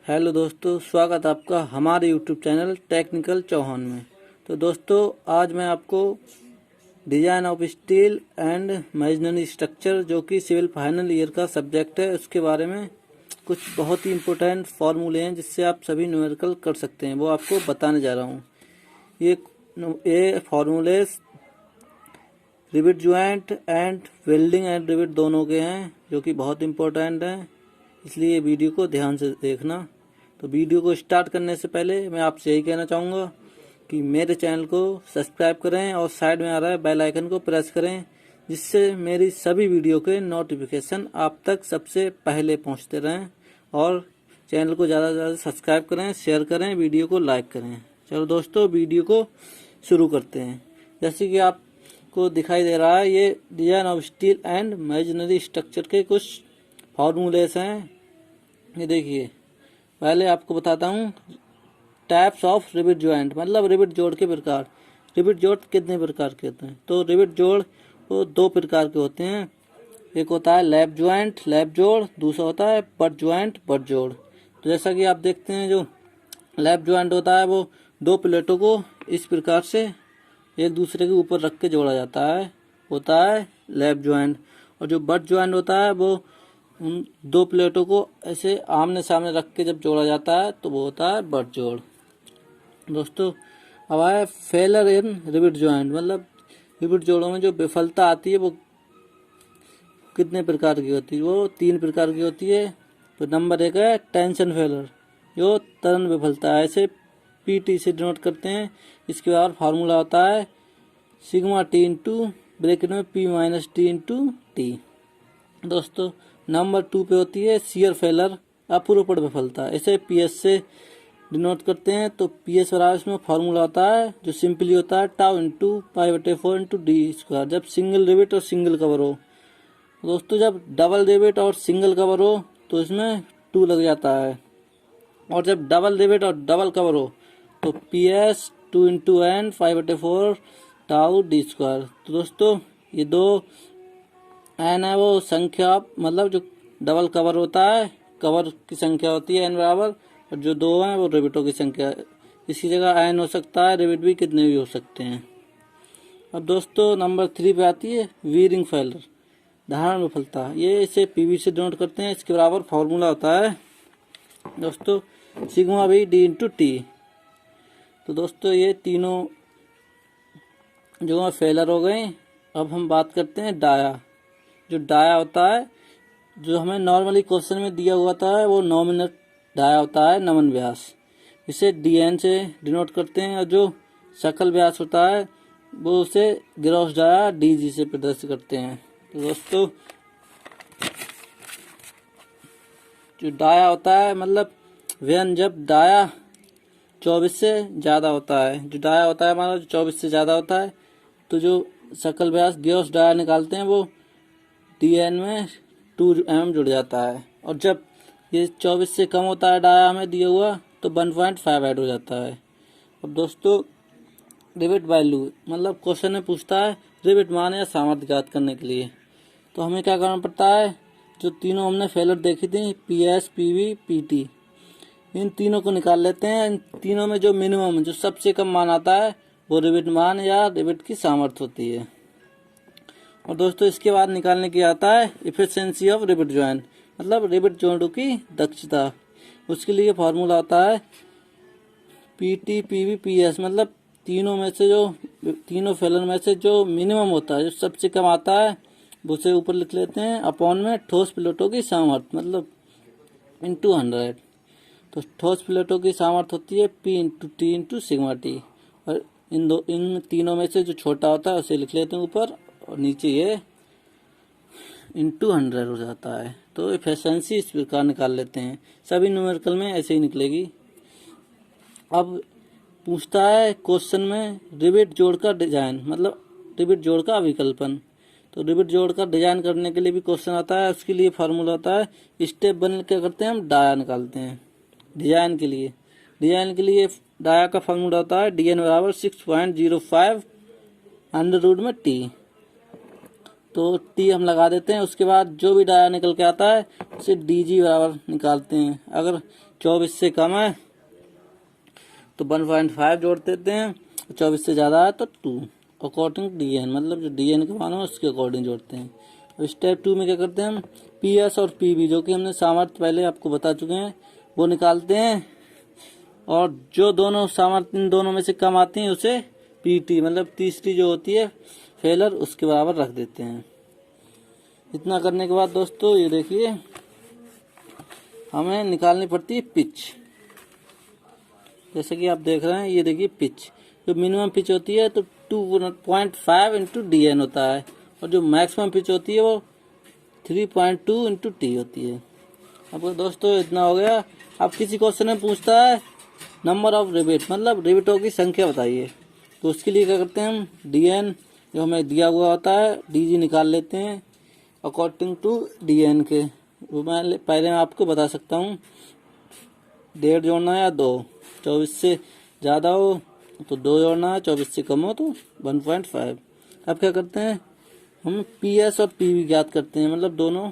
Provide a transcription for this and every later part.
Hello दोस्तों, स्वागत है आपका हमारे यूट्यूब चैनल टेक्निकल चौहान में। तो दोस्तों, आज मैं आपको design of steel and masonry structure जो कि सिविल फाइनल ईयर का सब्जेक्ट है, उसके बारे में कुछ बहुत ही इम्पोर्टेंट फार्मूले हैं जिससे आप सभी न्यूमेरिकल कर सकते हैं, वो आपको बताने जा रहा हूँ। ये फार्मूले rivet joint and welding and rivet दोनों के हैं, जो कि बहुत इम्पोर्टेंट हैं, इसलिए वीडियो को ध्यान से देखना। तो वीडियो को स्टार्ट करने से पहले मैं आपसे यही कहना चाहूँगा कि मेरे चैनल को सब्सक्राइब करें और साइड में आ रहा है बेल आइकन को प्रेस करें, जिससे मेरी सभी वीडियो के नोटिफिकेशन आप तक सबसे पहले पहुँचते रहें। और चैनल को ज़्यादा से ज़्यादा सब्सक्राइब करें, शेयर करें, वीडियो को लाइक करें। चलो दोस्तों, वीडियो को शुरू करते हैं। जैसे कि आपको दिखाई दे रहा है, ये design of steel and masonry structure के कुछ फार्मूलेस हैं। ये देखिए, पहले आपको बताता हूँ टाइप्स ऑफ रिवेट ज्वाइंट, मतलब रिवेट जोड़ के प्रकार। रिवेट जोड़ कितने प्रकार के होते हैं? तो रिवेट जोड़ वो दो प्रकार के होते हैं। एक होता है लैप ज्वाइंट, लैप जोड़, दूसरा होता है बट ज्वाइंट, बट जोड़। तो जैसा कि आप देखते हैं, जो लैप ज्वाइंट होता है वो दो प्लेटों को इस प्रकार से एक दूसरे के ऊपर रख के जोड़ा जाता है, होता है लैप ज्वाइंट। और जो बट ज्वाइंट होता है वो उन दो प्लेटों को ऐसे आमने सामने रख के जब जोड़ा जाता है तो वो होता है बट जोड़। दोस्तों, अब आए फेलर इन रिवेट ज्वाइंट, मतलब रिवेट जोड़ों में जो विफलता आती है वो कितने प्रकार की होती है? वो तीन प्रकार की होती है। तो नंबर एक है टेंशन फेलर, जो तरल विफलता है, ऐसे पीटी से डिनोट करते हैं। इसके बाद फार्मूला होता है सिग्मा टी इंटू ब्रैकेट में P minus T into T. दोस्तों, नंबर 2 पे होती है शियर फेलर, अपूर्वपण विफलता, इसे पीएस से डिनोट करते हैं। तो पीएस बराबर इसमें फार्मूला होता है जो सिंपली होता है टाउ इंटू पाई/4 इंटू डी स्क्वायर, जब सिंगल रिवेट और सिंगल कवर हो। दोस्तों, जब डबल रिवेट और सिंगल कवर हो तो इसमें 2 लग जाता है, और जब डबल रिवेट और डबल कवर हो तो पीएस 2 इंटू एन पाई/4 टाउ डी स्क्वायर। तो दोस्तों, ये दो एन है वो संख्या, मतलब जो डबल कवर होता है, कवर की संख्या होती है एन बराबर, और जो दो हैं वो रिवेटों की संख्या। इसी जगह एन हो सकता है, रिवेट भी कितने भी हो सकते हैं। अब दोस्तों, नंबर 3 पे आती है वीरिंग फेलर, धारण विफलता। ये इसे पीवी से डिनोट करते हैं। इसके बराबर फॉर्मूला होता है दोस्तों sigma we D into T. तो दोस्तों, ये तीनों जो है फेलर हो गए। अब हम बात करते हैं डाया। जो डाया होता है, जो हमें नॉर्मली क्वेश्चन में दिया हुआ था, वो नॉमिनल डाया होता है, नमन व्यास, इसे डीएन से डिनोट करते हैं। और जो सकल व्यास होता है वो उसे ग्रॉस डाया डीजी से प्रदर्शित करते हैं। तो दोस्तों, जो डाया होता है, मतलब व्यन जब डाया 24 से ज़्यादा होता है, जो डाया होता है हमारा 24 से ज़्यादा होता है, तो जो सकल व्यास ग्रॉस डाया निकालते हैं वो डीएन में 2 mm जुड़ जाता है। और जब ये 24 से कम होता है डाया हमें दिया हुआ, तो 1.5 ऐड हो जाता है। अब दोस्तों, रिवेट वैल्यू, मतलब क्वेश्चन में पूछता है रिवेट मान या सामर्थ्य ज्ञात करने के लिए, तो हमें क्या करना पड़ता है? जो तीनों हमने फेलर देखी थी, पीएस, पीवी, पीटी, इन तीनों को निकाल लेते हैं। इन तीनों में जो मिनिमम, जो सबसे कम मान आता है, वो रिवेट मान या रिवेट की सामर्थ्य होती है। और दोस्तों, इसके बाद निकालने की आता है इफिशिएंसी ऑफ रिवेट ज्वाइंट, मतलब रिवेट जोड़ों की दक्षता। उसके लिए फार्मूला आता है पीटी, पीवी, पीएस, मतलब तीनों फेलर में से जो मिनिमम होता है, जो सबसे कम आता है, उसे ऊपर लिख लेते हैं अपॉन में ठोस प्लेटों की सामर्थ्य, मतलब इंटू 100। तो ठोस प्लेटों की सामर्थ्य होती है P into T into sigma T. और इन तीनों में से जो छोटा होता है उसे लिख लेते हैं ऊपर, और नीचे ये इंटू 100 हो जाता है। तो एफिशिएंसी इस प्रकार निकाल लेते हैं। सभी न्यूमेरिकल में ऐसे ही निकलेगी। अब पूछता है क्वेश्चन में रिवेट जोड़ का डिजाइन, मतलब रिवेट जोड़ का अभिकल्पन। तो रिवेट जोड़ का डिजाइन करने के लिए भी क्वेश्चन आता है। उसके लिए फार्मूला होता है स्टेप 1 क्या करते हैं, हम डाया निकालते हैं डिजाइन के लिए डाया का फार्मूला होता है डीएन बराबर 6.05 अंडर रूट में टी। तो टी हम लगा देते हैं। उसके बाद जो भी डाया निकल के आता है उसे डीजी बराबर निकालते हैं। अगर 24 से कम है तो 1.5 जोड़ देते हैं, 24 से ज़्यादा है तो 2 अकॉर्डिंग DN, मतलब जो DN का मान है उसके अकॉर्डिंग जोड़ते हैं। तो स्टेप 2 में क्या करते हैं हम PS और PV जो कि हमने सामर्थ्य पहले आपको बता चुके हैं वो निकालते हैं, और जो दोनों सामर्थ्य इन दोनों में से कम आती हैं उसे PT मतलब तीसरी जो होती है फेलर उसके बराबर रख देते हैं। इतना करने के बाद दोस्तों ये देखिए हमें निकालनी पड़ती है पिच। जैसे कि आप देख रहे हैं ये देखिए पिच, जो मिनिमम पिच होती है तो 2.5 इंटू DN होता है, और जो मैक्सिमम पिच होती है वो 3.2 इंटू T होती है। अब दोस्तों इतना हो गया। अब किसी क्वेश्चन में पूछता है नंबर ऑफ रिविट मतलब रिविटों की संख्या बताइए, तो उसके लिए क्या करते हैं हम DN जो हमें दिया हुआ होता है DG निकाल लेते हैं अकॉर्डिंग टू DN के। वो मैं पहले आपको बता सकता हूँ 1.5 जोड़ना है या 2, 24 से ज़्यादा हो तो 2 जोड़ना है, 24 से कम हो तो 1.5। अब क्या करते हैं हम PS और PV ज्ञात करते हैं, मतलब दोनों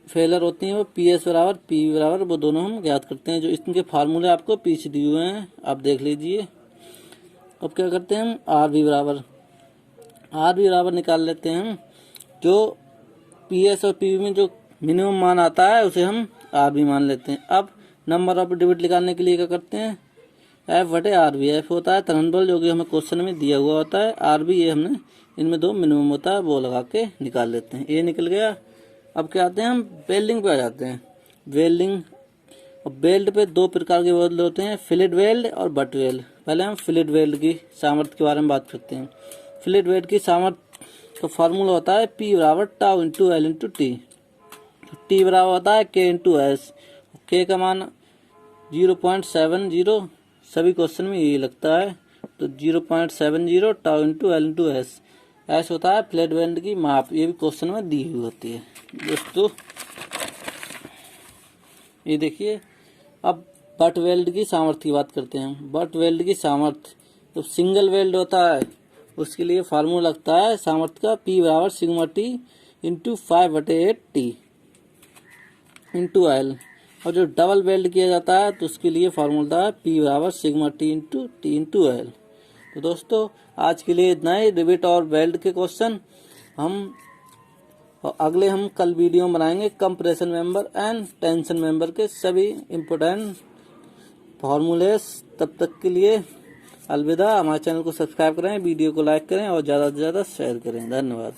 फेलर होती हैं वो PS बराबर PV बराबर वो दोनों हम ज्ञात करते हैं। जो इनके फार्मूले आपको पीछे दिए हुए हैं आप देख लीजिए। अब क्या करते हैं हम RV बराबर निकाल लेते हैं हम, जो PS और PV में जो मिनिमम मान आता है उसे हम RV मान लेते हैं। अब नंबर ऑफ डिविट निकालने के लिए क्या करते हैं F/RV। F होता है तरंग बल जो कि हमें क्वेश्चन में दिया हुआ होता है, RV ये हमने इनमें दो मिनिमम होता है वो लगा के निकाल लेते हैं। ये निकल गया। अब क्या आते हैं हम वेल्डिंग पे आ जाते हैं। वेल्डिंग और वेल्ड पे 2 प्रकार के वेल्ड होते हैं, फिलेट वेल्ड और बट वेल्ड। पहले हम फिलेट वेल्ड की सामर्थ्य के बारे में बात करते हैं। फिलेट वेल्ड की सामर्थ्य का फार्मूला होता है P बराबर tau into L into T। T बराबर होता है K इंटू S। K का मान 0.70, सभी क्वेश्चन में यही लगता है, तो 0.70 tau into L into S। S होता है फ्लैट वेल्ड की माप, ये भी क्वेश्चन में दी हुई होती है दोस्तों। ये देखिए अब बट वेल्ड की सामर्थ्य की बात करते हैं। बट वेल्ड की सामर्थ्य तो सिंगल वेल्ड होता है उसके लिए फार्मूला लगता है सामर्थ्य का P बराबर sigma T into 5/8 T into L। और जो डबल वेल्ड किया जाता है तो उसके लिए फार्मूला है P बराबर सिग्मा T इंटू L। तो दोस्तों आज के लिए इतना ही रिविट और वेल्ड के क्वेश्चन। अगले हम कल वीडियो बनाएंगे compression member and tension member के सभी इम्पोर्टेंट फार्मूलेस। तब तक के लिए अलविदा। हमारे चैनल को सब्सक्राइब करें, वीडियो को लाइक करें और ज़्यादा से ज़्यादा शेयर करें। धन्यवाद।